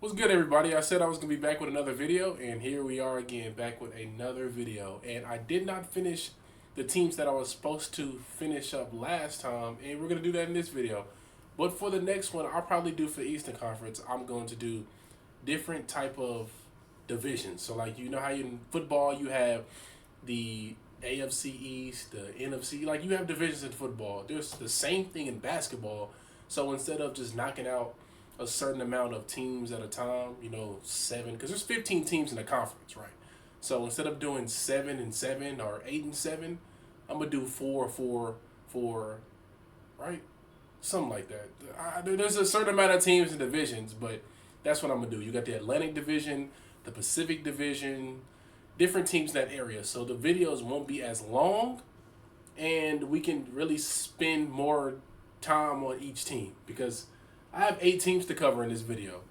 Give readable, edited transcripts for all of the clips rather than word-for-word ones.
What's good, everybody? I said I was going to be back with another video, and here we are again, back with another video. And I did not finish the teams that I was supposed to finish up last time, and we're going to do that in this video. But for the next one, I'll probably do for Eastern Conference, I'm going to do different type of divisions. So, like, you know how in football you have the AFC East, the NFC, like you have divisions in football. There's the same thing in basketball. So instead of just knocking out a certain amount of teams at a time, 7, because there's 15 teams in the conference, right? So instead of doing 7-7 or 8-7, I'm gonna do 4-4-4, right? Something like that. There's a certain amount of teams and divisions, but that's what I'm gonna do. You got the Atlantic Division, the Pacific Division, different teams in that area. So the videos won't be as long, and we can really spend more time on each team because I have 8 teams to cover in this video,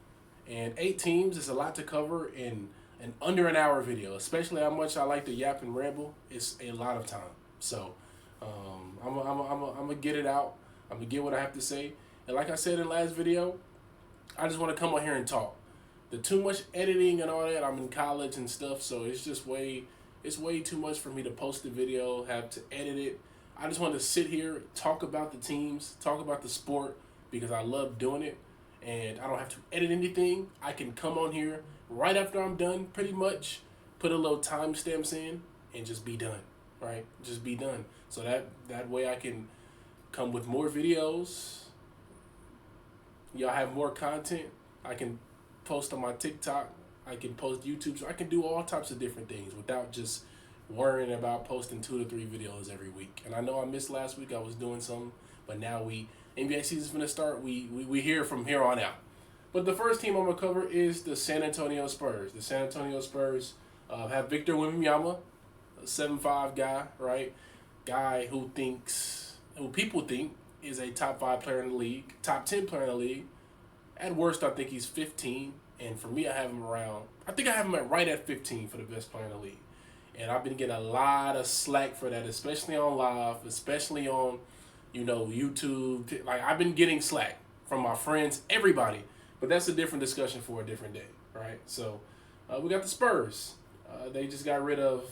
and 8 teams is a lot to cover in an under an hour video. Especially how much I like to yap and ramble, it's a lot of time. So I'm gonna get it out. I'm gonna get what I have to say, and like I said in the last video, I just want to come on here and talk. The too much editing and all that. I'm in college and stuff, so it's way too much for me to post the video, have to edit it. I just want to sit here, talk about the teams, talk about the sport because I love doing it, and I don't have to edit anything. I can come on here right after I'm done, pretty much, put a little timestamps in, and just be done, right? Just be done. So that way I can come with more videos. Y'all have more content. I can post on my TikTok. I can post YouTube. So I can do all types of different things without just worrying about posting 2 to 3 videos every week. And I know I missed last week. I was doing something, but now NBA season's gonna start. We hear from here on out. But the first team I'm gonna cover is the San Antonio Spurs. The San Antonio Spurs have Victor Wembanyama, a 7'5" guy, right? Guy who people think is a top 5 player in the league, top 10 player in the league. At worst, I think he's 15, and for me, I have him around. I think I have him at right at 15 for the best player in the league. And I've been getting a lot of slack for that, especially on live, especially on, YouTube. Like, I've been getting slack from my friends, everybody. But that's a different discussion for a different day, right? So, we got the Spurs. They just got rid of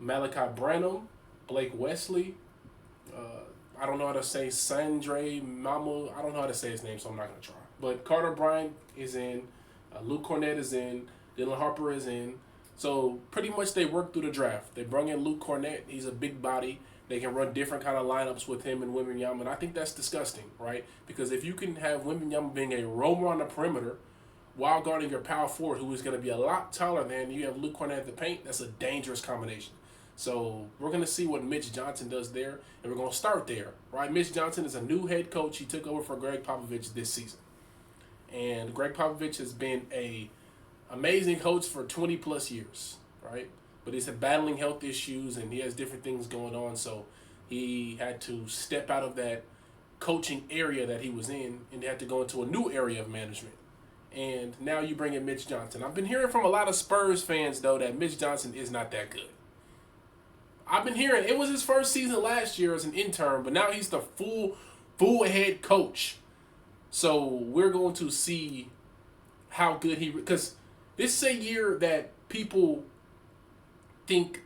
Malachi Branham, Blake Wesley. I don't know how to say Sandre Mamu. I don't know how to say his name, so I'm not going to try. But Carter Bryant is in. Luke Cornett is in. Dylan Harper is in. So pretty much they worked through the draft. They brought in Luke Cornett. He's a big body. They can run different kind of lineups with him and Wembanyama, and I think that's disgusting, right? Because if you can have Wembanyama being a roamer on the perimeter while guarding your power forward, who is going to be a lot taller than you have Luke Cornett at the paint, that's a dangerous combination. So we're going to see what Mitch Johnson does there, and we're going to start there, right? Mitch Johnson is a new head coach. He took over for Greg Popovich this season, and Greg Popovich has been a amazing coach for 20 plus years, right? But he's battling health issues and he has different things going on, so he had to step out of that coaching area that he was in and had to go into a new area of management. And now you bring in Mitch Johnson. I've been hearing from a lot of Spurs fans though that Mitch Johnson is not that good. I've been hearing it was his first season last year as an intern, but now he's the full head coach. So we're going to see how good because this is a year that people think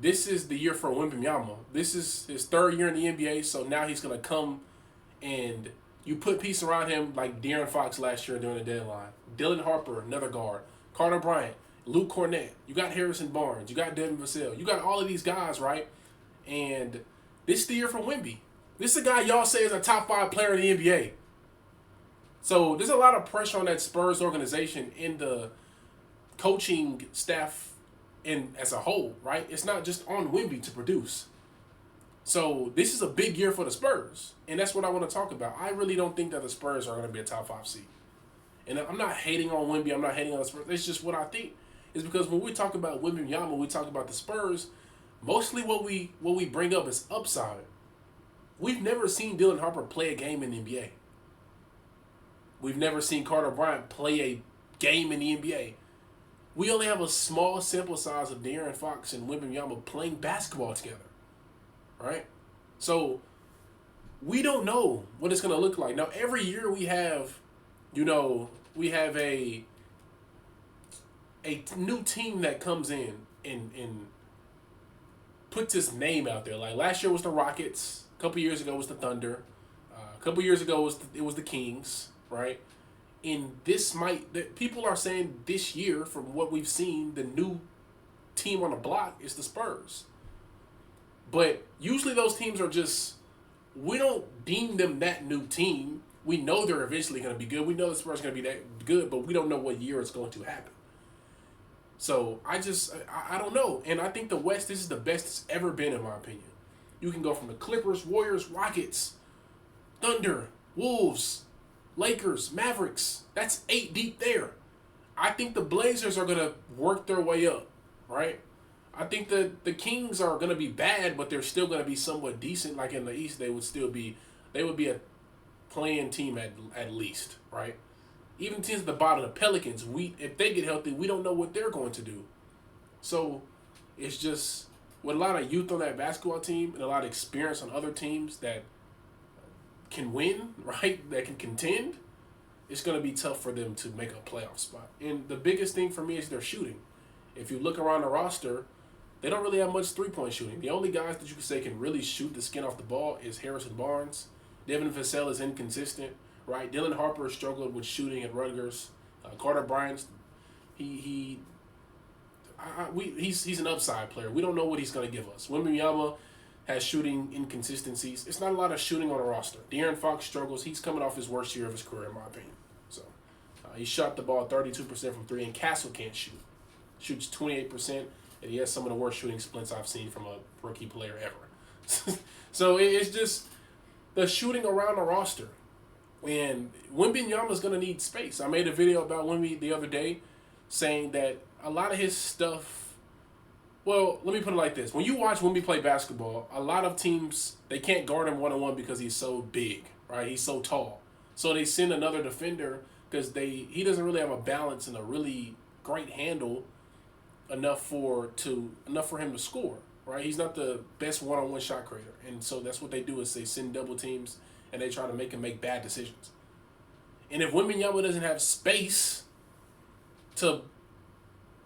this is the year for Wembanyama. This is his 3rd year in the NBA, so now he's going to come and you put pieces around him like De'Aaron Fox last year during the deadline. Dylan Harper, another guard. Carter Bryant, Luke Cornett. You got Harrison Barnes. You got Devin Vassell. You got all of these guys, right? And this is the year for Wemby. This is a guy y'all say is a top 5 player in the NBA. So there's a lot of pressure on that Spurs organization in the coaching staff in as a whole, right? It's not just on Wemby to produce. So this is a big year for the Spurs, and that's what I want to talk about. I really don't think that the Spurs are going to be a top 5 seed. And I'm not hating on Wemby. I'm not hating on the Spurs. It's just what I think. Is because when we talk about Wembanyama, we talk about the Spurs, mostly what we bring up is upside. We've never seen Dylan Harper play a game in the NBA. We've never seen Carter Bryant play a game in the NBA. We only have a small sample size of De'Aaron Fox and Wembanyama playing basketball together, right? So we don't know what it's going to look like. Now, every year we have, we have a new team that comes in and puts his name out there. Like last year was the Rockets. A couple years ago was the Thunder. A couple years ago it was the Kings, right? And people are saying this year, from what we've seen, the new team on the block is the Spurs. But usually those teams are just, we don't deem them that new team. We know they're eventually going to be good. We know the Spurs are going to be that good, but we don't know what year it's going to happen. So I don't know. And I think the West, this is the best it's ever been, in my opinion. You can go from the Clippers, Warriors, Rockets, Thunder, Wolves, Lakers, Mavericks. That's 8 deep there. I think the Blazers are going to work their way up, right? I think the Kings are going to be bad, but they're still going to be somewhat decent. Like in the East, they would be a playing team at least, right? Even teams at the bottom, the Pelicans, if they get healthy, we don't know what they're going to do. So it's just, with a lot of youth on that basketball team and a lot of experience on other teams that can win, right, that can contend, it's going to be tough for them to make a playoff spot. And the biggest thing for me is their shooting. If you look around the roster, they don't really have much three-point shooting. The only guys that you can say can really shoot the skin off the ball is Harrison Barnes. Devin Vassell is inconsistent, right? Dylan Harper struggled with shooting at Rutgers. Carter Bryant, he's an upside player. We don't know what he's going to give us. Wembanyama has shooting inconsistencies. It's not a lot of shooting on the roster. De'Aaron Fox struggles. He's coming off his worst year of his career, in my opinion. So he shot the ball 32% from three, and Castle can't shoot. Shoots 28%, and he has some of the worst shooting splits I've seen from a rookie player ever. So it's just the shooting around the roster. And Wembanyama's going to need space. I made a video about Wemby the other day saying that a lot of his stuff, well, let me put it like this. When you watch Wemby play basketball, a lot of teams, they can't guard him one-on-one because he's so big, right? He's so tall. So they send another defender because he doesn't really have a balance and a really great handle enough for him to score, right? He's not the best one-on-one shot creator. And so that's what they do, is they send double teams and they try to make him make bad decisions. And if Wembanyama doesn't have space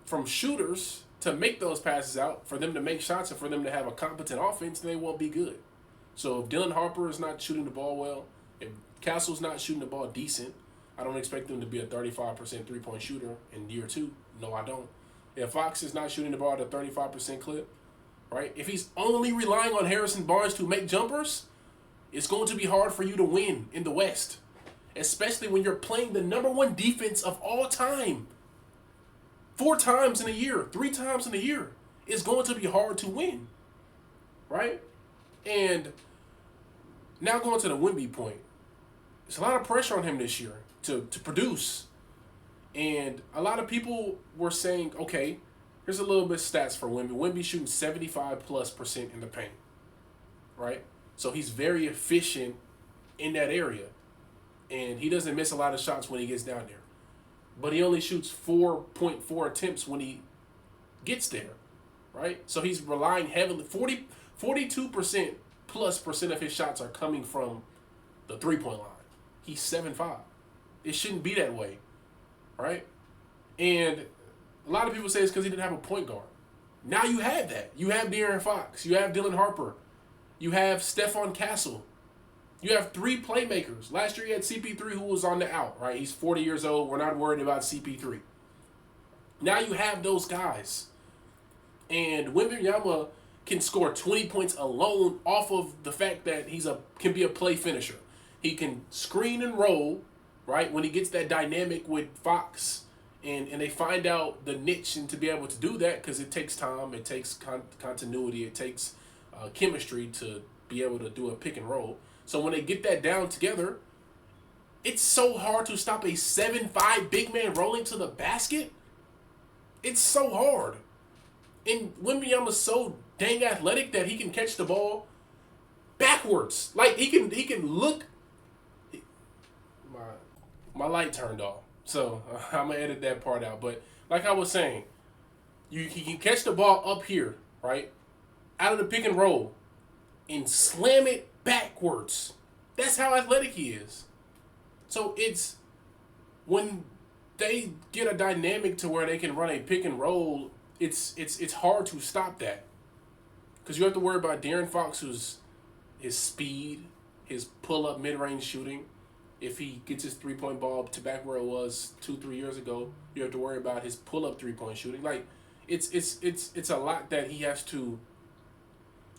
from shooters to make those passes out, for them to make shots and for them to have a competent offense, then they won't be good. So if Dylan Harper is not shooting the ball well, if Castle's not shooting the ball decent, I don't expect them to be a 35% three-point shooter in year 2. No, I don't. If Fox is not shooting the ball at a 35% clip, right? If he's only relying on Harrison Barnes to make jumpers, it's going to be hard for you to win in the West, especially when you're playing the number 1 defense of all time. 4 times in a year, 3 times in a year. It's going to be hard to win, right? And now going to the Wemby point, there's a lot of pressure on him this year to produce. And a lot of people were saying, okay, here's a little bit of stats for Wemby. Wemby shooting 75+% in the paint, right? So he's very efficient in that area. And he doesn't miss a lot of shots when he gets down there. But he only shoots 4.4 attempts when he gets there, right? So he's relying heavily. 42% plus of his shots are coming from the three-point line. He's 7'5". It shouldn't be that way, right? And a lot of people say it's because he didn't have a point guard. Now you have that. You have De'Aaron Fox. You have Dylan Harper. You have Stephon Castle. You have 3 playmakers. Last year you had CP3, who was on the out, right? He's 40 years old. We're not worried about CP3. Now you have those guys. And Wembanyama can score 20 points alone off of the fact that can be a play finisher. He can screen and roll, right, when he gets that dynamic with Fox. And they find out the niche, and to be able to do that, because it takes time, it takes continuity, it takes chemistry to be able to do a pick and roll. So when they get that down together, it's so hard to stop a 7'5" big man rolling to the basket. It's so hard. And Wembanyama's so dang athletic that he can catch the ball backwards. Like he can look. My light turned off, so I'm gonna edit that part out. But like I was saying, he can catch the ball up here, right, out of the pick and roll, and slam it backwards. That's how athletic he is. So it's when they get a dynamic to where they can run a pick and roll, it's hard to stop that because you have to worry about De'Aaron Fox, who's his speed, his pull up mid range shooting. If he gets his 3-point ball to back where it was 2-3 years ago, you have to worry about his pull up 3-point shooting. Like it's a lot that he has to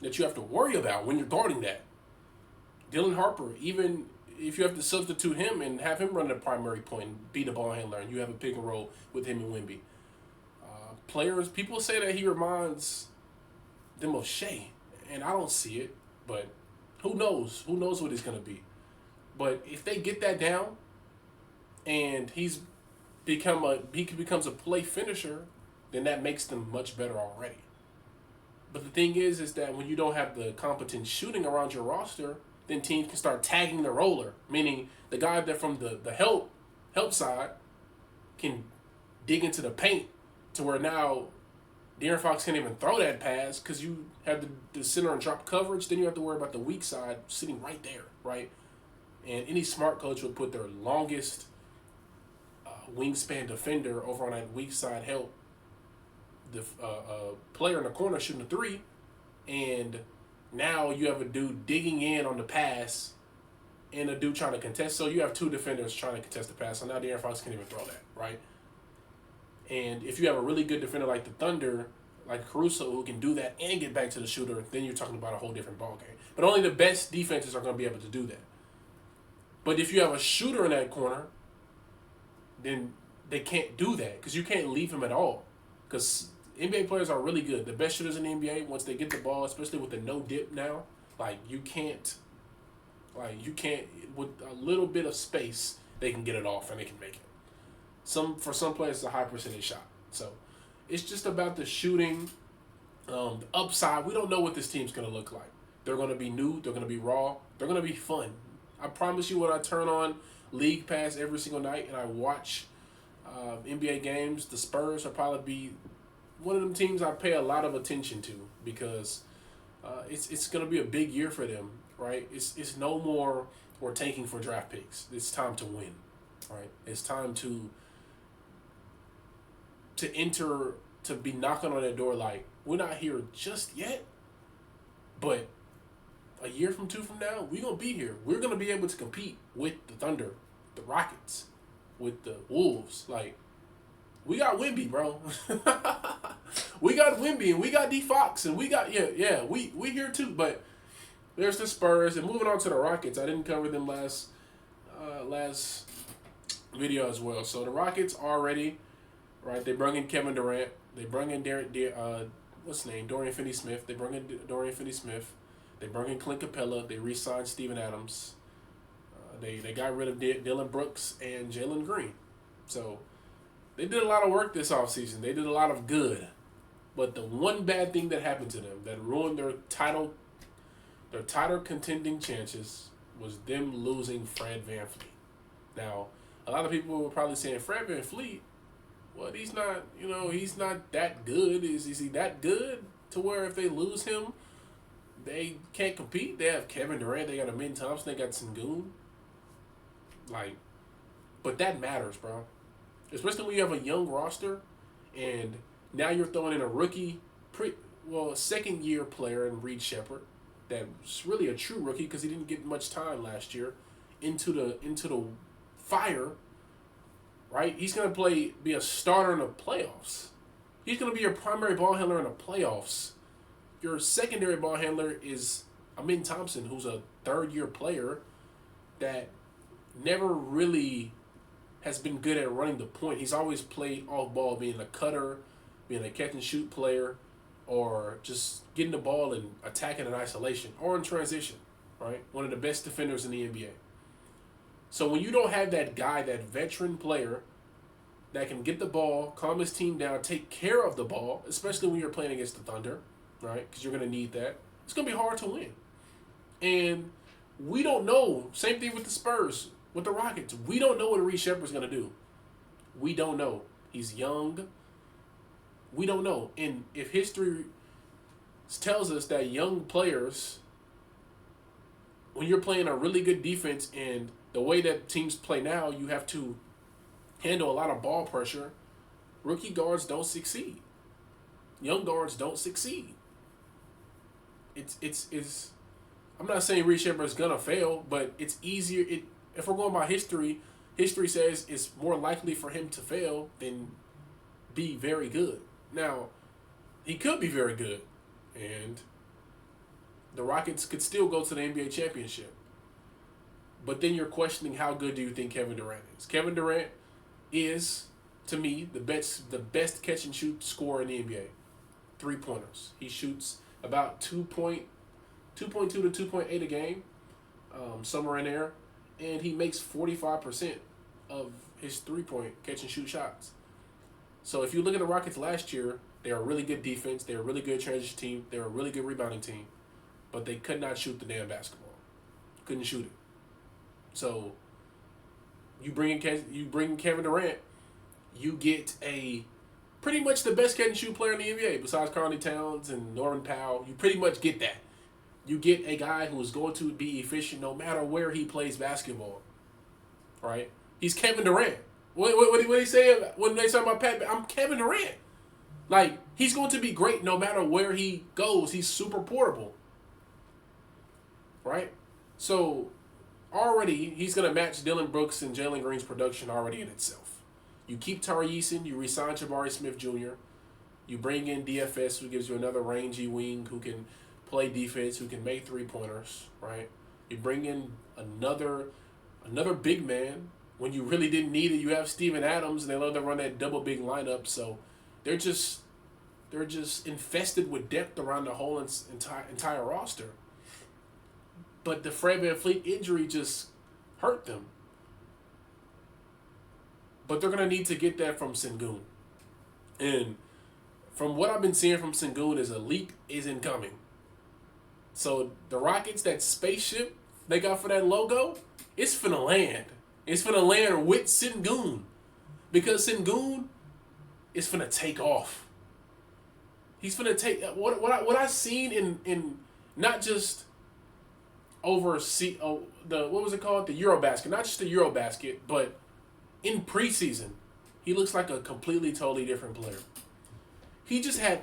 that you have to worry about when you're guarding that. Dylan Harper, even if you have to substitute him and have him run the primary point and be the ball handler, and you have a pick and roll with him and Wemby. Players, people say that he reminds them of Shea, and I don't see it, but who knows? Who knows what he's going to be? But if they get that down, and he becomes a play finisher, then that makes them much better already. But the thing is that when you don't have the competent shooting around your roster, then teams can start tagging the roller, meaning the guy that from the help side can dig into the paint to where now De'Aaron Fox can't even throw that pass because you have the center and drop coverage. Then you have to worry about the weak side sitting right there, right? And any smart coach would put their longest wingspan defender over on that weak side help, the player in the corner shooting a three, and now you have a dude digging in on the pass and a dude trying to contest. So you have two defenders trying to contest the pass. So now De'Aaron Fox can't even throw that, right? And if you have a really good defender like the Thunder, like Caruso, who can do that and get back to the shooter, then you're talking about a whole different ballgame. But only the best defenses are going to be able to do that. But if you have a shooter in that corner, then they can't do that because you can't leave him at all. Because NBA players are really good. The best shooters in the NBA, once they get the ball, especially with the no dip now, you can't, with a little bit of space, they can get it off and they can make it. For some players, it's a high percentage shot. So it's just about the shooting, the upside. We don't know what this team's going to look like. They're going to be new. They're going to be raw. They're going to be fun. I promise you, when I turn on League Pass every single night and I watch NBA games, the Spurs will probably be one of them teams I pay a lot of attention to because it's going to be a big year for them, right? It's no more we're tanking for draft picks. It's time to win, right? It's time to enter, to be knocking on that door like, we're not here just yet, but a year from now, we're going to be here. We're going to be able to compete with the Thunder, the Rockets, with the Wolves. Like, we got Wemby, bro. We got Wemby, and we got D Fox, and we got, we here too. But there's the Spurs, and moving on to the Rockets. I didn't cover them last video as well. So the Rockets already, right, they bring in Kevin Durant. They bring in what's his name? Dorian Finney-Smith. They bring in Dorian Finney-Smith. They bring in Clint Capella. They re-signed Steven Adams. They got rid of Dylan Brooks and Jalen Green. So they did a lot of work this offseason. They did a lot of good. But the one bad thing that happened to them that ruined their title contending chances was them losing Fred VanVleet. Now, a lot of people were probably saying, Fred VanVleet, well, he's not that good. Is he that good to where if they lose him, they can't compete? They have Kevin Durant, they got Amin Thompson, they got Sengun. But that matters, bro. Especially when you have a young roster, and now you're throwing in a rookie, a second-year player in Reed Shepherd, that's really a true rookie because he didn't get much time last year, into the fire, right? He's going to be a starter in the playoffs. He's going to be your primary ball handler in the playoffs. Your secondary ball handler is Amin Thompson, who's a third-year player that never really has been good at running the point. He's always played off ball, being a cutter, being a catch-and-shoot player, or just getting the ball and attacking in isolation or in transition, right? One of the best defenders in the NBA. So when you don't have that guy, that veteran player that can get the ball, calm his team down, take care of the ball, especially when you're playing against the Thunder, right? Because you're going to need that. It's going to be hard to win. And we don't know. Same thing with the Spurs, with the Rockets. We don't know what Reed Shepherd's going to do. We don't know. He's young. We don't know. And if history tells us that young players, when you're playing a really good defense and the way that teams play now, you have to handle a lot of ball pressure, rookie guards don't succeed. Young guards don't succeed. It's I'm not saying Reed Shepard's gonna fail, but it's easier. If we're going by history, history says it's more likely for him to fail than be very good. Now, he could be very good, and the Rockets could still go to the NBA championship. But then you're questioning how good do you think Kevin Durant is? Kevin Durant is, to me, the best catch and shoot scorer in the NBA. 3-pointers. He shoots about 2.2 to 2.8 a game, somewhere in there, and he makes 45% of his 3-point catch and shoot shots. So if you look at the Rockets last year, they were a really good defense. They were a really good transition team. They were a really good rebounding team, but they could not shoot the damn basketball. Couldn't shoot it. So you bring in Kevin Durant, you get a pretty much the best catch and shoot player in the NBA besides Karl-Anthony Towns and Norman Powell. You pretty much get that. You get a guy who is going to be efficient no matter where he plays basketball. Right? He's Kevin Durant. What do he say when they talk about Pat? I'm Kevin Durant. Like, he's going to be great no matter where he goes. He's super portable. Right? So, already, he's going to match Dylan Brooks and Jalen Green's production already in itself. You keep Tari Eason, you re-sign Jabari Smith Jr., you bring in DFS, who gives you another rangy wing who can play defense, who can make 3-pointers, right? You bring in another big man. When you really didn't need it, you have Steven Adams, and they love to run that double big lineup. So they're just infested with depth around the whole entire roster. But the Fred VanVleet injury just hurt them. But they're gonna need to get that from Sengun. And from what I've been seeing from Sengun is a leak is incoming. So the Rockets, that spaceship they got for that logo, it's finna land. It's finna land with Sengun. Because Sengun is finna take off. He's finna take what I seen in not just what was it called? The Eurobasket. Not just the Eurobasket, but in preseason, he looks like a completely, totally different player. He just had,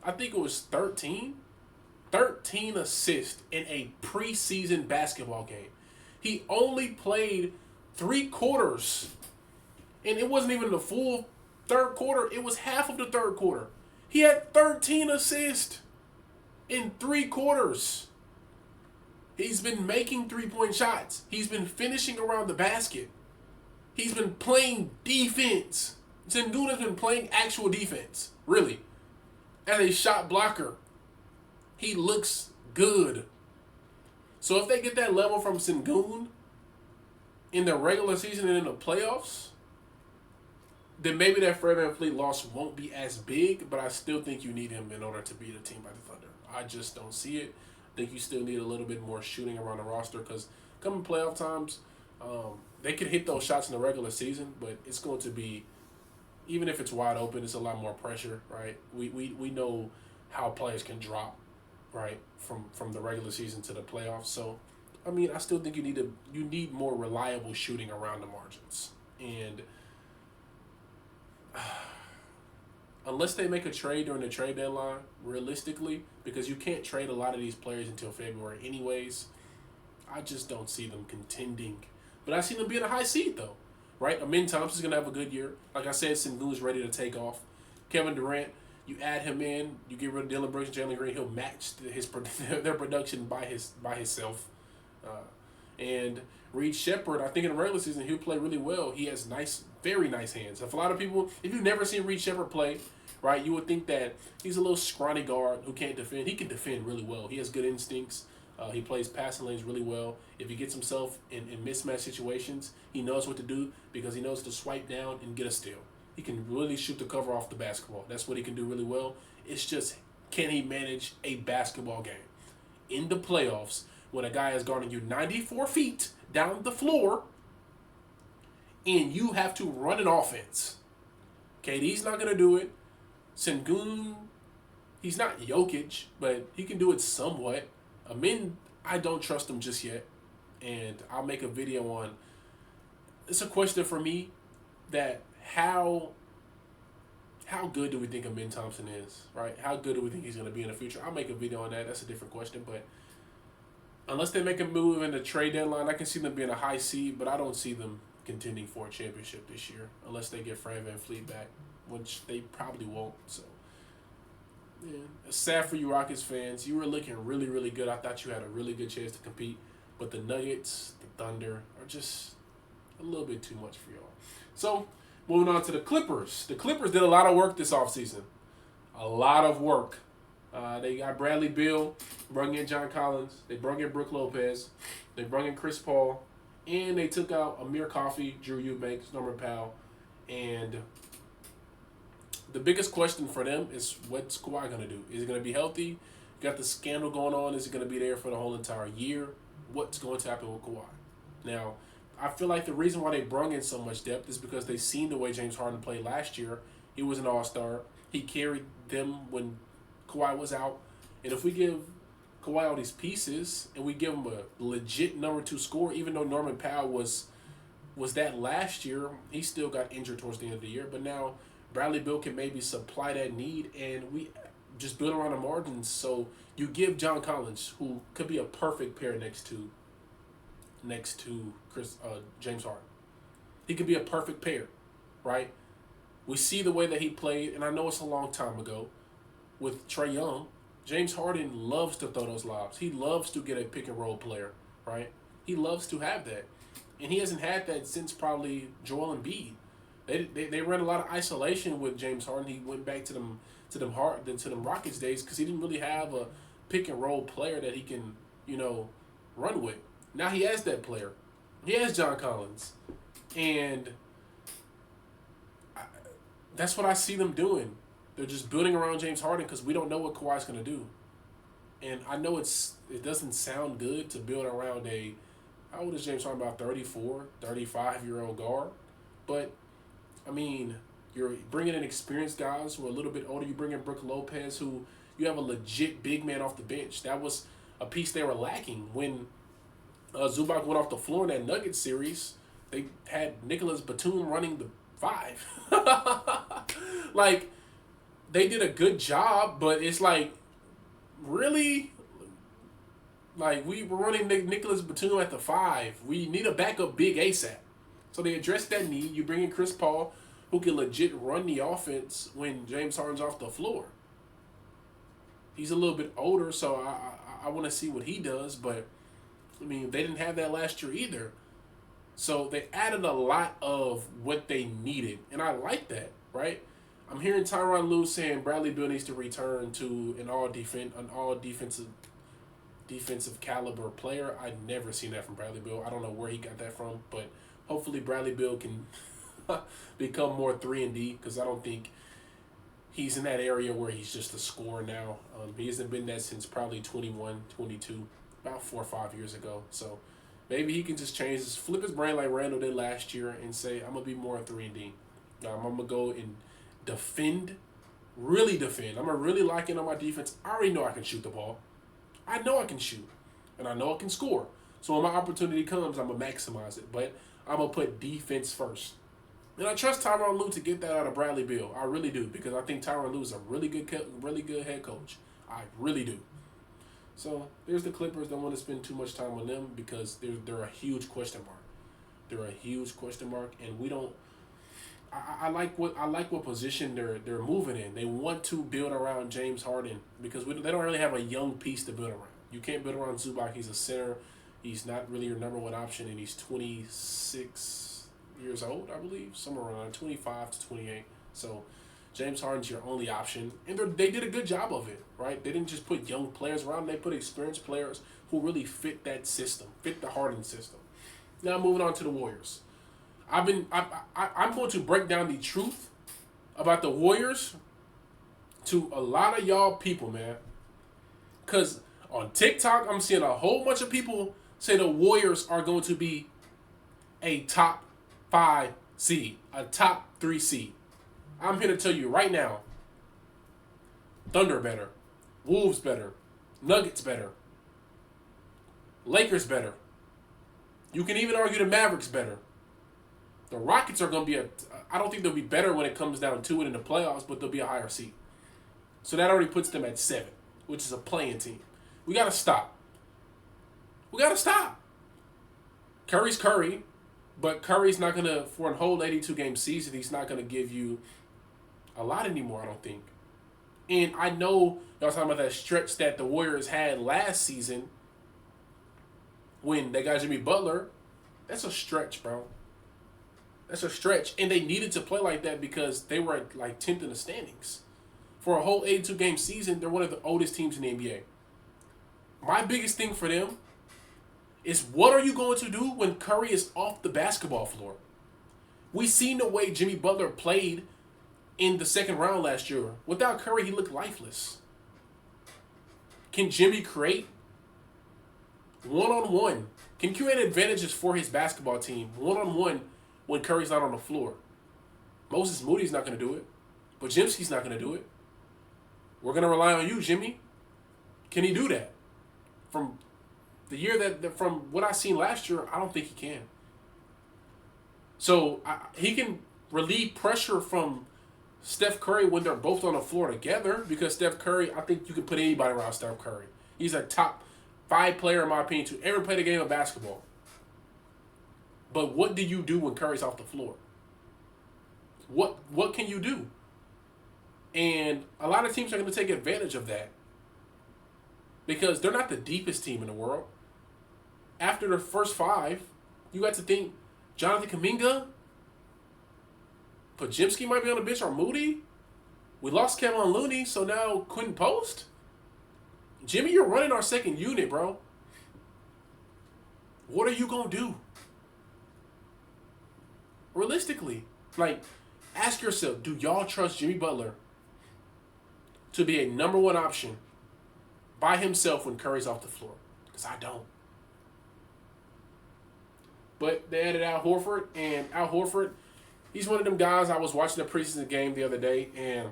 I think it was 13 assists in a preseason basketball game. He only played 3 quarters, and it wasn't even the full third quarter. It was half of the third quarter. He had 13 assists in 3 quarters. He's been making 3-point shots. He's been finishing around the basket. He's been playing defense. Sengun has been playing actual defense, really. As a shot blocker, he looks good. So if they get that level from Sengun in the regular season and in the playoffs, then maybe that Fred VanVleet loss won't be as big, but I still think you need him in order to beat a team like the Thunder. I just don't see it. I think you still need a little bit more shooting around the roster because coming playoff times, they could hit those shots in the regular season, but it's going to be, even if it's wide open, it's a lot more pressure, right? We know how players can drop, right, from the regular season to the playoffs. So, I mean, I still think you need more reliable shooting around the margins. And unless they make a trade during the trade deadline, realistically, because you can't trade a lot of these players until February anyways, I just don't see them contending. But I see them being a high seed, though, right? Amin Thompson's going to have a good year. Like I said, Sengun's ready to take off. Kevin Durant, you add him in, you get rid of Dylan Brooks and Jalen Green, he'll match their production by himself. And Reed Shepard, I think in the regular season, he'll play really well. He has very nice hands. If a lot of people, if you've never seen Reed Shepard play, right, you would think that he's a little scrawny guard who can't defend. He can defend really well. He has good instincts. He plays passing lanes really well. If he gets himself in mismatch situations, he knows what to do because he knows to swipe down and get a steal. He can really shoot the cover off the basketball. That's what he can do really well. It's just, can he manage a basketball game? In the playoffs, when a guy is guarding you 94 feet down the floor, and you have to run an offense. KD's not going to do it. Sengun, he's not Jokic, but he can do it somewhat. Amin, I don't trust him just yet. And I'll make a video on, it's a question for me. that how good do we think Amin Thompson is, right? How good do we think he's going to be in the future? I'll make a video on that. That's a different question. But unless they make a move in the trade deadline, I can see them being a high seed, but I don't see them contending for a championship this year unless they get Fran VanVleet back, which they probably won't. So, yeah, it's sad for you Rockets fans. You were looking really, really good. I thought you had a really good chance to compete, but the Nuggets, the Thunder are just a little bit too much for y'all. So, moving on to the Clippers. The Clippers did a lot of work this offseason. A lot of work. They got Bradley Beal, brought in John Collins. They brought in Brook Lopez. They brought in Chris Paul. And they took out Amir Coffey, Drew Eubanks, Norman Powell. And the biggest question for them is what's Kawhi going to do? Is he going to be healthy? You got the scandal going on. Is he going to be there for the whole entire year? What's going to happen with Kawhi? Now, I feel like the reason why they brought in so much depth is because they seen the way James Harden played last year. He was an all-star. He carried them when Kawhi was out. And if we give Kawhi all these pieces and we give him a legit number 2 scorer, even though Norman Powell was that last year, he still got injured towards the end of the year. But now Bradley Beal can maybe supply that need, and we just build around the margins. So you give John Collins, who could be a perfect pair next to James Harden. He could be a perfect pair, right? We see the way that he played, and I know it's a long time ago, with Trae Young. James Harden loves to throw those lobs. He loves to get a pick-and-roll player, right? He loves to have that. And he hasn't had that since probably Joel Embiid. They ran a lot of isolation with James Harden. He went back to them Rockets days because he didn't really have a pick-and-roll player that he can, run with. Now he has that player. He has John Collins. And that's what I see them doing. They're just building around James Harden because we don't know what Kawhi's going to do. And I know it doesn't sound good to build around how old is James Harden? About 34, 35-year-old guard. But, I mean, you're bringing in experienced guys who are a little bit older. You bring in Brook Lopez, who you have a legit big man off the bench. That was a piece they were lacking when Zubac went off the floor in that Nuggets series. They had Nicholas Batum running the 5. Like, they did a good job, but it's like, really? Like, we were running Nicholas Batum at the 5. We need a backup big ASAP. So they addressed that need. You bring in Chris Paul, who can legit run the offense when James Harden's off the floor. He's a little bit older, so I want to see what he does, but, I mean, they didn't have that last year either. So they added a lot of what they needed, and I like that, right? I'm hearing Tyronn Lue saying Bradley Beal needs to return to an all defensive caliber player. I've never seen that from Bradley Beal. I don't know where he got that from, but hopefully Bradley Beal can become more 3-and-D because I don't think he's in that area where he's just a scorer now. He hasn't been that since probably 21, 22, about 4 or 5 years ago. So maybe he can just flip his brain like Randall did last year and say, I'm going to be more 3-and-D. I'm going to go and really defend. I'm going to really lock in on my defense. I already know I can shoot the ball. I know I can shoot, and I know I can score. So when my opportunity comes, I'm going to maximize it. But I'm going to put defense first. And I trust Tyronn Lue to get that out of Bradley Beal. I really do, because I think Tyronn Lue is a really good head coach. I really do. So there's the Clippers. Don't want to spend too much time on them because they're a huge question mark. They're a huge question mark, and we don't. I like what position they're moving in. They want to build around James Harden because they don't really have a young piece to build around. You can't build around Zubac. He's a center. He's not really your number one option, and he's 26 years old, I believe, somewhere around 25 to 28. So James Harden's your only option, and they did a good job of it, right? They didn't just put young players around. They put experienced players who really fit that system, fit the Harden system. Now moving on to the Warriors. I'm going to break down the truth about the Warriors to a lot of y'all people, man. Because on TikTok, I'm seeing a whole bunch of people say the Warriors are going to be a top 5 seed, a top 3 seed. I'm here to tell you right now, Thunder better, Wolves better, Nuggets better, Lakers better. You can even argue the Mavericks better. The Rockets are going to be I don't think they'll be better when it comes down to it in the playoffs, but they'll be a higher seed. So that already puts them at 7, which is a playing team. We got to stop. We got to stop. Curry's Curry, but Curry's not going to, for a whole 82-game season, he's not going to give you a lot anymore, I don't think. And I know y'all talking about that stretch that the Warriors had last season when they got Jimmy Butler. That's a stretch, bro. That's a stretch. And they needed to play like that because they were at like 10th in the standings. For a whole 82-game season, they're one of the oldest teams in the NBA. My biggest thing for them is what are you going to do when Curry is off the basketball floor? We seen the way Jimmy Butler played in the second round last year. Without Curry, he looked lifeless. Can Jimmy create one-on-one? Can create advantages for his basketball team one-on-one when Curry's not on the floor? Moses Moody's not going to do it. Bajimski's not going to do it. We're going to rely on you, Jimmy. Can he do that? From the year from what I seen last year, I don't think he can. So he can relieve pressure from Steph Curry when they're both on the floor together, because Steph Curry, I think you can put anybody around Steph Curry. He's a top 5 player, in my opinion, to ever play the game of basketball. But what do you do when Curry's off the floor? What can you do? And a lot of teams are going to take advantage of that because they're not the deepest team in the world. After the first 5, you got to think Jonathan Kuminga, Pajimski might be on the bench, or Moody. We lost Kevin Looney, so now Quentin Post. Jimmy, you're running our second unit, bro. What are you going to do? Realistically, like, ask yourself, do y'all trust Jimmy Butler to be a number 1 option by himself when Curry's off the floor? Because I don't. But they added Al Horford, and Al Horford, he's one of them guys. I was watching the preseason game the other day, and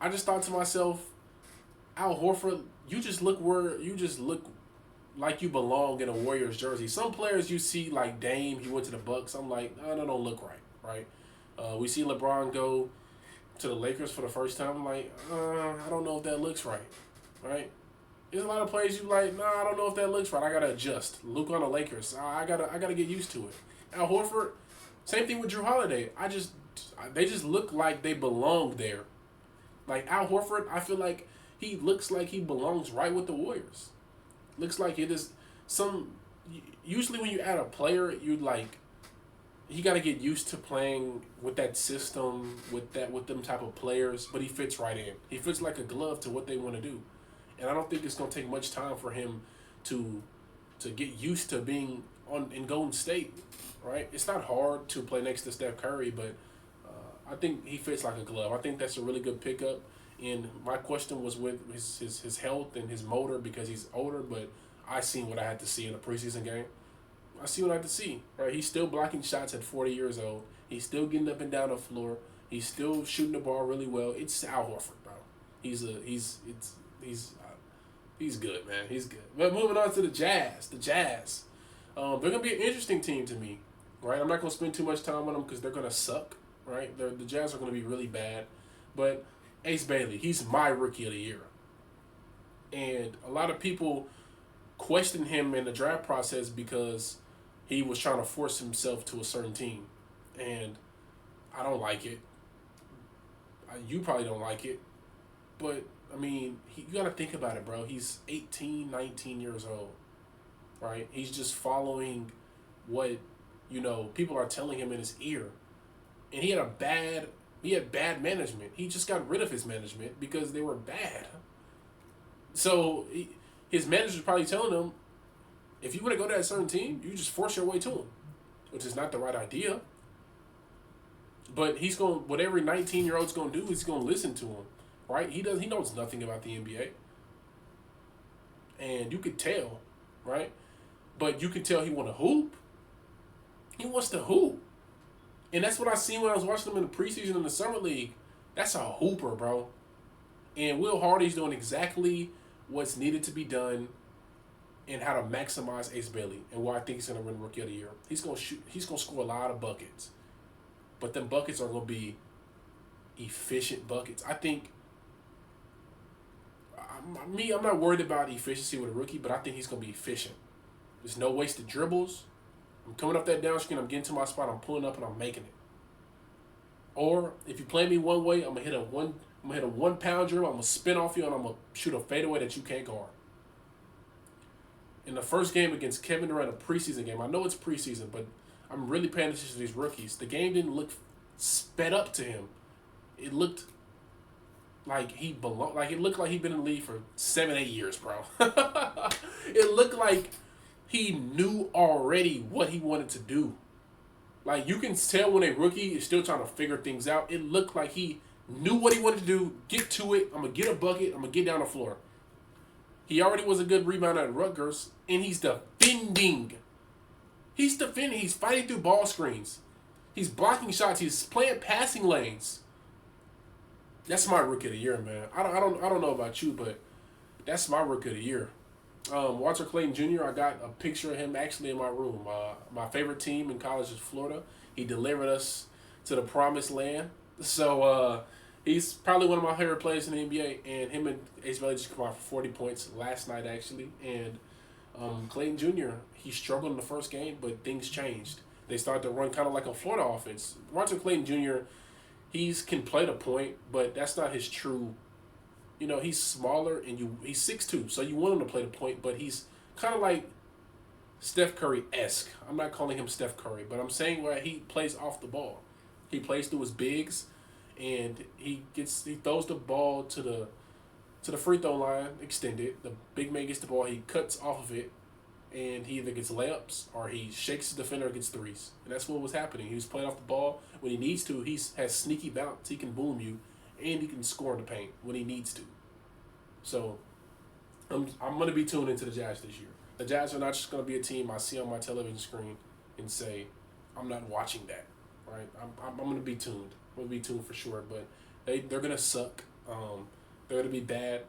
I just thought to myself, Al Horford, you just look like you belong in a Warriors jersey. Some players you see, like Dame, he went to the Bucks. I'm like, no, that don't look right? We see LeBron go to the Lakers for the first time. I'm like, I don't know if that looks right? There's a lot of players you like, I don't know if that looks right. I gotta adjust. Luke on the Lakers, I gotta get used to it. Al Horford, same thing with Drew Holiday. They just look like they belong there. Like Al Horford, I feel like he looks like he belongs right with the Warriors. Looks like it is usually when you add a player, you got to get used to playing with that system, with them type of players, but he fits right in. He fits like a glove to what they want to do. And I don't think it's going to take much time for him to get used to being in Golden State, right? It's not hard to play next to Steph Curry, but I think he fits like a glove. I think that's a really good pickup. And my question was with his health and his motor because he's older, but I seen what I had to see in a preseason game. I see what I had to see, right? He's still blocking shots at 40 years old. He's still getting up and down the floor. He's still shooting the ball really well. It's Al Horford, bro. He's good, man. He's good. But moving on to the Jazz. They're gonna be an interesting team to me, right? I'm not gonna spend too much time on them because they're gonna suck, right? The Jazz are gonna be really bad, but Ace Bailey, he's my rookie of the year, and a lot of people questioned him in the draft process because he was trying to force himself to a certain team, and I don't like it. You probably don't like it, but I mean, you got to think about it, bro. He's 18, 19 years old, right? He's just following what, people are telling him in his ear. And he had bad management. He just got rid of his management because they were bad. So his manager's probably telling him, if you want to go to that certain team, you just force your way to him, which is not the right idea. But what every 19-year-old's going to do is going to listen to him. Right? He knows nothing about the NBA. And you could tell, right? But you could tell he want to hoop. He wants to hoop. And that's what I seen when I was watching him in the preseason in the summer league. That's a hooper, bro. And Will Hardy's doing exactly what's needed to be done and how to maximize Ace Bailey and why I think he's gonna win Rookie of the Year. He's gonna shoot. He's gonna score a lot of buckets, but them buckets are gonna be efficient buckets. I think. I'm not worried about efficiency with a rookie, but I think he's gonna be efficient. There's no wasted dribbles. I'm coming up that down screen. I'm getting to my spot. I'm pulling up and I'm making it. Or if you play me one way, I'm gonna hit a 1 pound dribble. I'm gonna spin off you and I'm gonna shoot a fadeaway that you can't guard. In the first game against Kevin Durant, a preseason game, I know it's preseason, but I'm really paying attention to these rookies. The game didn't look sped up to him. It looked like he belonged. Like it looked like he'd been in the league for 7-8 years, bro. It looked like he knew already what he wanted to do. Like you can tell when a rookie is still trying to figure things out. It looked like he knew what he wanted to do. Get to it. I'm gonna get a bucket. I'm gonna get down the floor. He already was a good rebounder at Rutgers, and he's defending. He's defending. He's fighting through ball screens. He's blocking shots. He's playing passing lanes. That's my Rookie of the Year, man. I don't know about you, but that's my Rookie of the Year. Walter Clayton Jr., I got a picture of him actually in my room. My favorite team in college is Florida. He delivered us to the promised land. So he's probably one of my favorite players in the NBA. And him and Ace Bailey just come out for 40 points last night, actually. And Clayton Jr., he struggled in the first game, but things changed. They started to run kind of like a Florida offense. Walter Clayton Jr., he can play the point, but that's not his true. You know, he's smaller and he's 6'2", so you want him to play the point, but he's kind of like Steph Curry-esque. I'm not calling him Steph Curry, but I'm saying where he plays off the ball. He plays through his bigs, and he throws the ball to the free throw line extended. The big man gets the ball, he cuts off of it, and he either gets layups or he shakes the defender and gets threes. And that's what was happening. He was playing off the ball when he needs to. He has sneaky bounce. He can boom you. And he can score in the paint when he needs to. So, I'm going to be tuned into the Jazz this year. The Jazz are not just going to be a team I see on my television screen and say, I'm not watching that. Right? I'm going to be tuned. I'm going to be tuned for sure. But they're going to suck. They're going to be bad.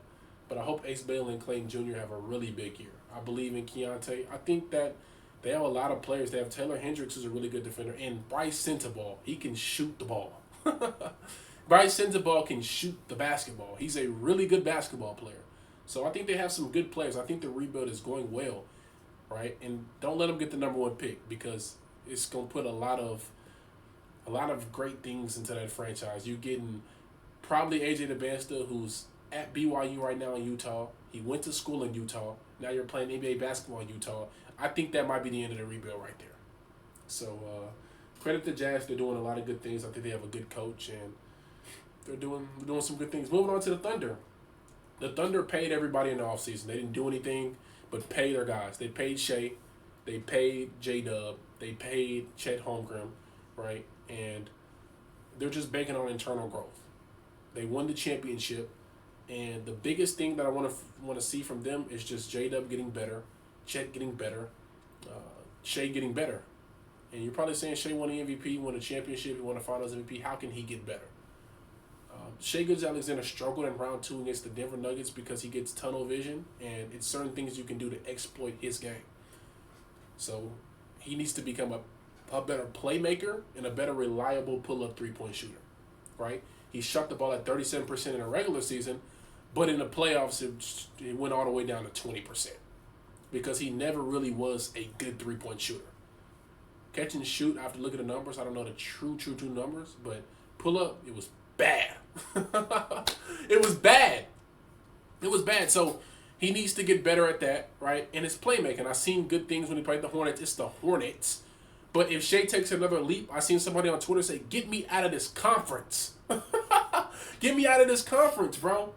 But I hope Ace Bailey and Clayton Jr. have a really big year. I believe in Keontae. I think that they have a lot of players. They have Taylor Hendricks, who's a really good defender. And Bryce Sensabaugh. He can shoot the ball. Bryce Sensabaugh can shoot the basketball. He's a really good basketball player. So I think they have some good players. I think the rebuild is going well, right? And don't let them get the #1 pick because it's going to put a lot of great things into that franchise. You're getting probably AJ DeBansta, who's at BYU right now in Utah. He went to school in Utah. Now you're playing NBA basketball in Utah. I think that might be the end of the rebuild right there. So credit the Jazz. They're doing a lot of good things. I think they have a good coach, and they're doing some good things. Moving on to the Thunder. The Thunder paid everybody in the offseason. They didn't do anything but pay their guys. They paid Shea. They paid J-Dub. They paid Chet Holmgren, right? And they're just banking on internal growth. They won the championship. And the biggest thing that I want to see from them is just J-Dub getting better, Chet getting better, Shea getting better. And you're probably saying Shea won the MVP, won the championship, he won the Finals MVP. How can he get better? Shai Gilgeous-Alexander struggled in round 2 against the Denver Nuggets because he gets tunnel vision, and it's certain things you can do to exploit his game. So he needs to become a better playmaker and a better reliable pull-up three-point shooter, right? He shot the ball at 37% in the regular season, but in the playoffs it went all the way down to 20% because he never really was a good three-point shooter. Catch and shoot, I have to look at the numbers. I don't know the true numbers, but pull-up, it was bad. It was bad. It was bad. So he needs to get better at that, right? And his playmaking. I've seen good things when he played the Hornets. It's the Hornets. But if Shea takes another leap, I seen somebody on Twitter say, get me out of this conference. Get me out of this conference, bro.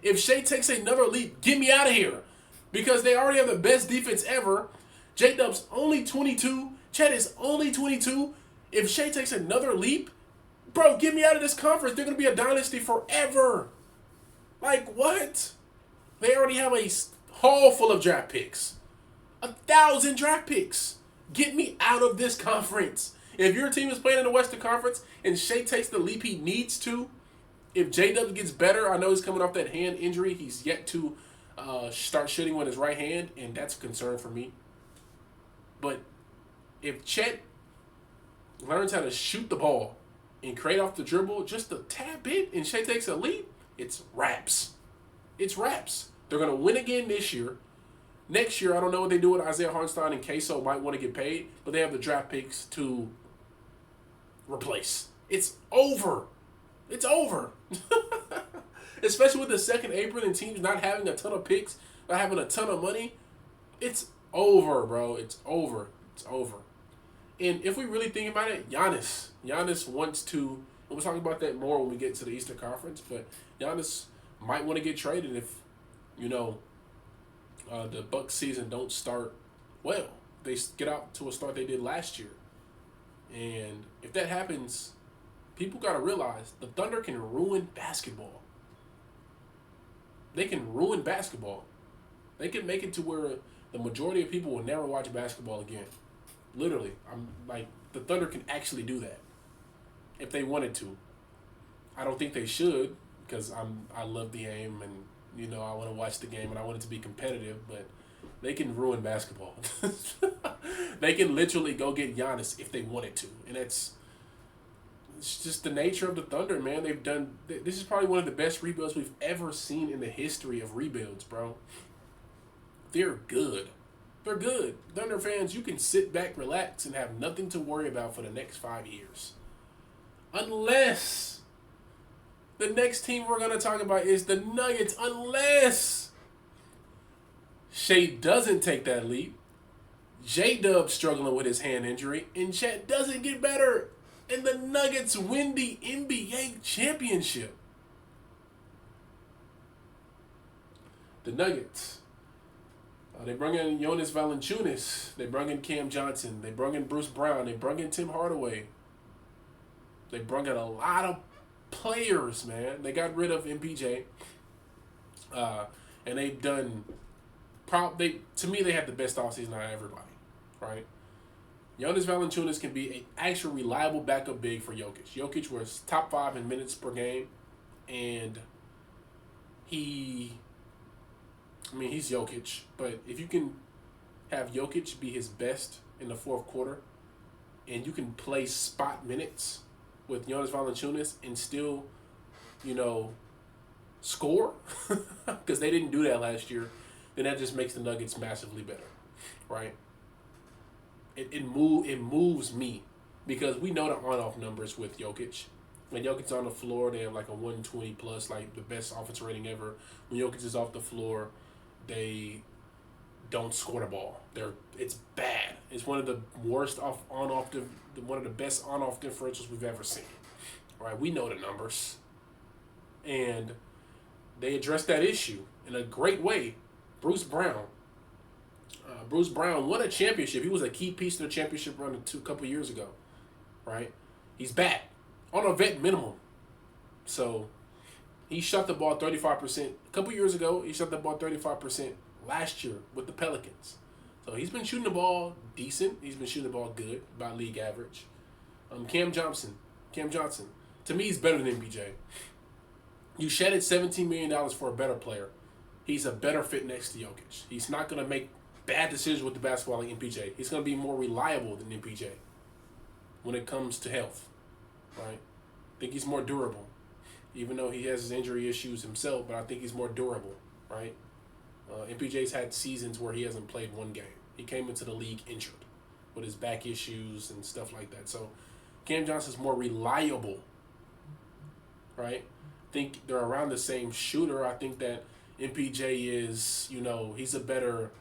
If Shea takes another leap, get me out of here. Because they already have the best defense ever. J-Dub's only 22. Chet is only 22. If Shea takes another leap, bro, get me out of this conference. They're going to be a dynasty forever. Like, what? They already have a haul full of draft picks. 1,000 draft picks. Get me out of this conference. If your team is playing in the Western Conference and Shea takes the leap he needs to, if J-Dub gets better, I know he's coming off that hand injury. He's yet to start shooting with his right hand, and that's a concern for me. But if Chet learns how to shoot the ball and create off the dribble just a tad bit, and Shea takes a leap, it's raps. It's raps. They're going to win again this year. Next year, I don't know what they do with Isaiah Hartenstein and Queso might want to get paid, but they have the draft picks to replace. It's over. It's over. Especially with the second apron and teams not having a ton of picks, not having a ton of money. It's over, bro. It's over. It's over. And if we really think about it, Giannis wants to, and we'll talk about that more when we get to the Eastern Conference, but Giannis might want to get traded if, the Bucks season don't start well. They get out to a start they did last year. And if that happens, people got to realize the Thunder can ruin basketball. They can ruin basketball. They can make it to where the majority of people will never watch basketball again. Literally. I'm like, the Thunder can actually do that if they wanted to. I don't think they should because I love the game and I want to watch the game and I want it to be competitive, but they can ruin basketball. They can literally go get Giannis if they wanted to, and it's just the nature of the Thunder, man. This is probably one of the best rebuilds we've ever seen in the history of rebuilds, bro. They're good. They're good. Thunder fans, you can sit back, relax, and have nothing to worry about for the next 5 years. Unless the next team we're going to talk about is the Nuggets. Unless Shea doesn't take that leap, J-Dub's struggling with his hand injury, and Chet doesn't get better, and the Nuggets win the NBA championship. The Nuggets. They bring in Jonas Valanciunas. They bring in Cam Johnson. They bring in Bruce Brown. They bring in Tim Hardaway. They bring in a lot of players, man. They got rid of MPJ. And they've done... to me, they had the best offseason out of everybody, right? Jonas Valanciunas can be an actual reliable backup big for Jokic. Jokic was top 5 in minutes per game, and he's Jokic. But if you can have Jokic be his best in the fourth quarter, and you can play spot minutes with Jonas Valanciunas and still, score, because they didn't do that last year, then that just makes the Nuggets massively better, right? It moves me because we know the on-off numbers with Jokic. When Jokic's on the floor, they have like a 120 plus, like the best offense rating ever. When Jokic is off the floor, they don't score the ball. It's bad. It's one of the worst one of the best on-off differentials we've ever seen. Right? We know the numbers, and they addressed that issue in a great way. Bruce Brown won a championship. He was a key piece to the championship run a couple years ago, right? He's back on a vet minimum. So he shot the ball 35%. A couple years ago, he shot the ball 35% last year with the Pelicans. So he's been shooting the ball decent. He's been shooting the ball good, about league average. Cam Johnson. To me, he's better than MPJ. You shedded $17 million for a better player. He's a better fit next to Jokic. He's not going to make bad decisions with the basketball like MPJ. He's going to be more reliable than MPJ when it comes to health, right? I think he's more durable, even though he has his injury issues himself, but I think he's more durable, right? MPJ's had seasons where he hasn't played one game. He came into the league injured with his back issues and stuff like that. So Cam Johnson's more reliable, right? I think they're around the same shooter. I think that MPJ is, he's a better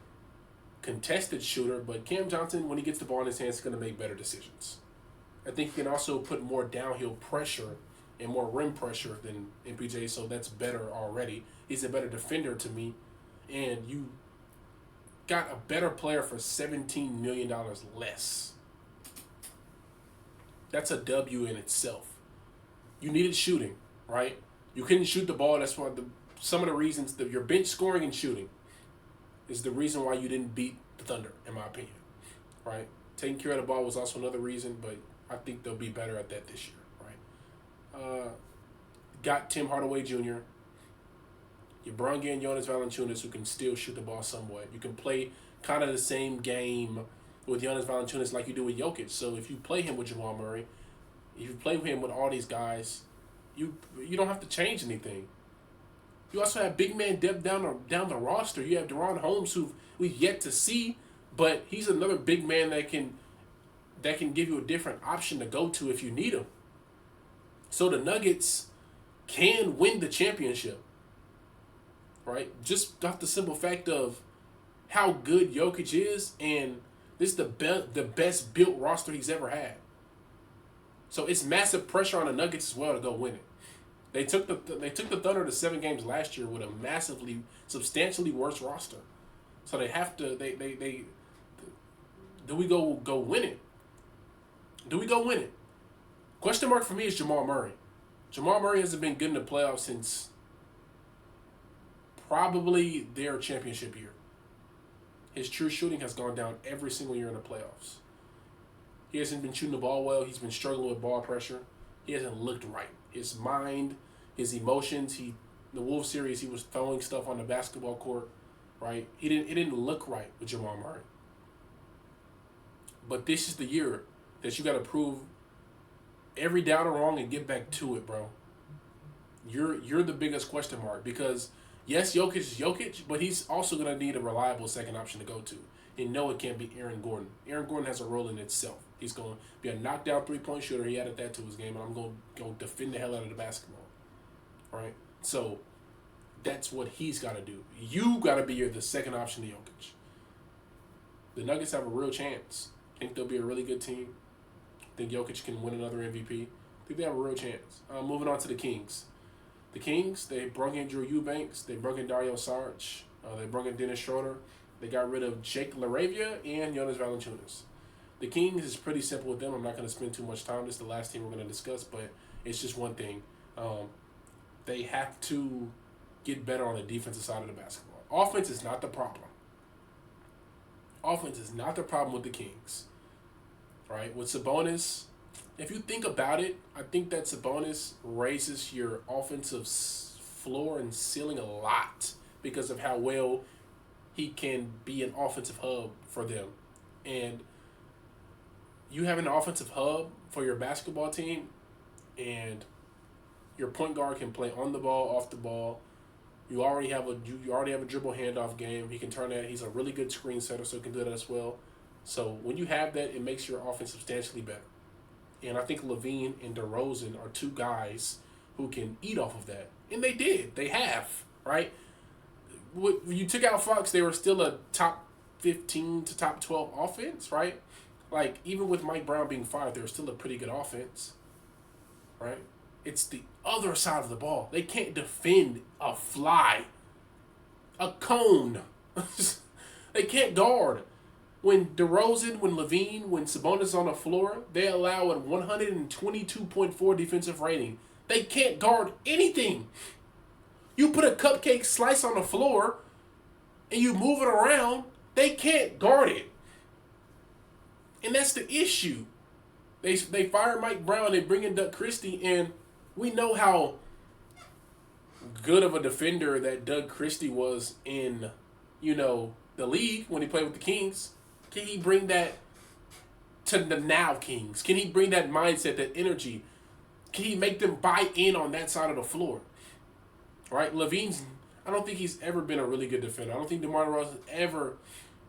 contested shooter, but Cam Johnson, when he gets the ball in his hands, is going to make better decisions. I think he can also put more downhill pressure and more rim pressure than MPJ, so that's better already. He's a better defender to me, and you got a better player for $17 million less. That's a W in itself. You needed shooting, right? You couldn't shoot the ball. That's why some of the reasons that your bench scoring and shooting is the reason why you didn't beat the Thunder, in my opinion, right? Taking care of the ball was also another reason, but I think they'll be better at that this year, right? Got Tim Hardaway Jr., You brought in Jonas Valanciunas, who can still shoot the ball somewhat. You can play kind of the same game with Jonas Valanciunas like you do with Jokic. So if you play him with Jamal Murray, if you play him with all these guys, you don't have to change anything. You also have big man depth down the roster. You have Deron Holmes, who we've yet to see, but he's another big man that can give you a different option to go to if you need him. So the Nuggets can win the championship, right? Just off the simple fact of how good Jokic is, and this is the best built roster he's ever had. So it's massive pressure on the Nuggets as well to go win it. They took the Thunder to 7 games last year with a substantially worse roster. So they have to do we go win it? Do we go win it? Question mark for me is Jamal Murray. Jamal Murray hasn't been good in the playoffs since probably their championship year. His true shooting has gone down every single year in the playoffs. He hasn't been shooting the ball well. He's been struggling with ball pressure. He hasn't looked right. His mind, his emotions. The Wolves series, he was throwing stuff on the basketball court, right? It didn't look right with Jamal Murray. But this is the year that you got to prove every doubt wrong and get back to it, bro. You're the biggest question mark because yes, Jokic is Jokic, but he's also gonna need a reliable second option to go to. And no, it can't be Aaron Gordon. Aaron Gordon has a role in itself. He's gonna be a knockdown 3-point shooter. He added that to his game, and I'm gonna go defend the hell out of the basketball. Right? So that's what he's got to do. You got to be the second option to Jokic. The Nuggets have a real chance. I think they'll be a really good team. I think Jokic can win another MVP. I think they have a real chance. Moving on to the Kings. The Kings, they brought in Drew Eubanks. They brought in Dario Saric. They brought in Dennis Schroeder. They got rid of Jake LaRavia and Jonas Valanciunas. The Kings is pretty simple with them. I'm not going to spend too much time. This is the last team we're going to discuss, but it's just one thing. They have to get better on the defensive side of the basketball. Offense is not the problem. Offense is not the problem with the Kings. Right? With Sabonis, if you think about it, I think that Sabonis raises your offensive floor and ceiling a lot because of how well he can be an offensive hub for them. And you have an offensive hub for your basketball team, and your point guard can play on the ball, off the ball. You already have a dribble handoff game. He can turn that. He's a really good screen setter, so he can do that as well. So when you have that, it makes your offense substantially better. And I think LaVine and DeRozan are two guys who can eat off of that. And they did. They have, right? When you took out Fox, they were still a top 15 to top 12 offense, right? Like, even with Mike Brown being fired, they were still a pretty good offense, right? It's the other side of the ball. They can't defend a fly, a cone. They can't guard. When DeRozan, when LaVine, when Sabonis on the floor, they allow a 122.4 defensive rating. They can't guard anything. You put a cupcake slice on the floor and you move it around, they can't guard it. And that's the issue. They fire Mike Brown, they bring in Doug Christie, and we know how good of a defender that Doug Christie was in, the league when he played with the Kings. Can he bring that to the now Kings? Can he bring that mindset, that energy? Can he make them buy in on that side of the floor? Right? LaVine's, I don't think he's ever been a really good defender. I don't think DeMar DeRozan's ever,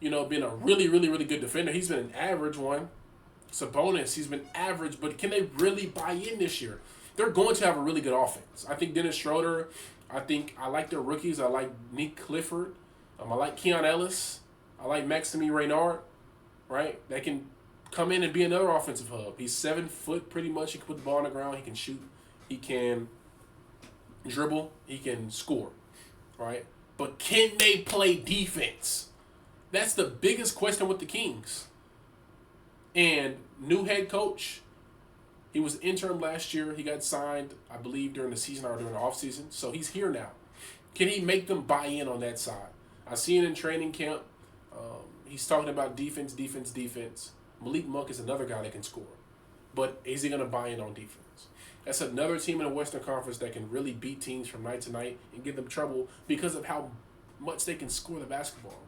been a really, really, really good defender. He's been an average one. Sabonis, he's been average, but can they really buy in this year? They're going to have a really good offense. I think Dennis Schroeder, I like their rookies. I like Nick Clifford. I like Keon Ellis. I like Maxime Reynard, right? That can come in and be another offensive hub. He's 7 foot pretty much. He can put the ball on the ground. He can shoot. He can dribble. He can score, right? But can they play defense? That's the biggest question with the Kings. And new head coach, he was interim last year. He got signed, I believe, during the season or during the offseason. So he's here now. Can he make them buy in on that side? I see it in training camp. He's talking about defense. Malik Monk is another guy that can score. But is he going to buy in on defense? That's another team in the Western Conference that can really beat teams from night to night and give them trouble because of how much they can score the basketball.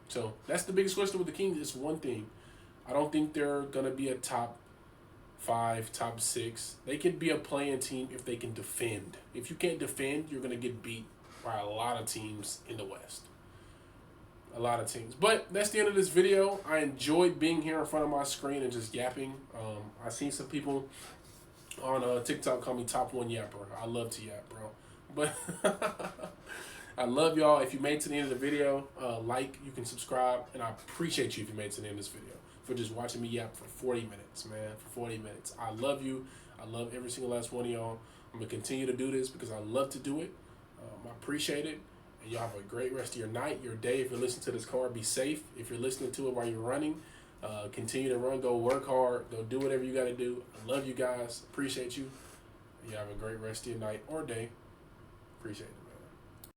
So that's the biggest question with the Kings. It's one thing. I don't think they're going to be a top 5, top 6. They can be a playing team if they can defend. If you can't defend, you're going to get beat by a lot of teams in the West. A lot of teams. But that's the end of this video. I enjoyed being here in front of my screen and just yapping. I seen some people on TikTok call me top 1 yapper. I love to yap, bro. But I love y'all. If you made it to the end of the video, you can subscribe, and I appreciate you if you made it to the end of this video for just watching me yap for 40 minutes, man. For 40 minutes. I love you. I love every single last one of y'all. I'm going to continue to do this because I love to do it. I appreciate it. And y'all have a great rest of your night, your day. If you're listening to this car, be safe. If you're listening to it while you're running, continue to run. Go work hard. Go do whatever you got to do. I love you guys. Appreciate you. You have a great rest of your night or day. Appreciate it.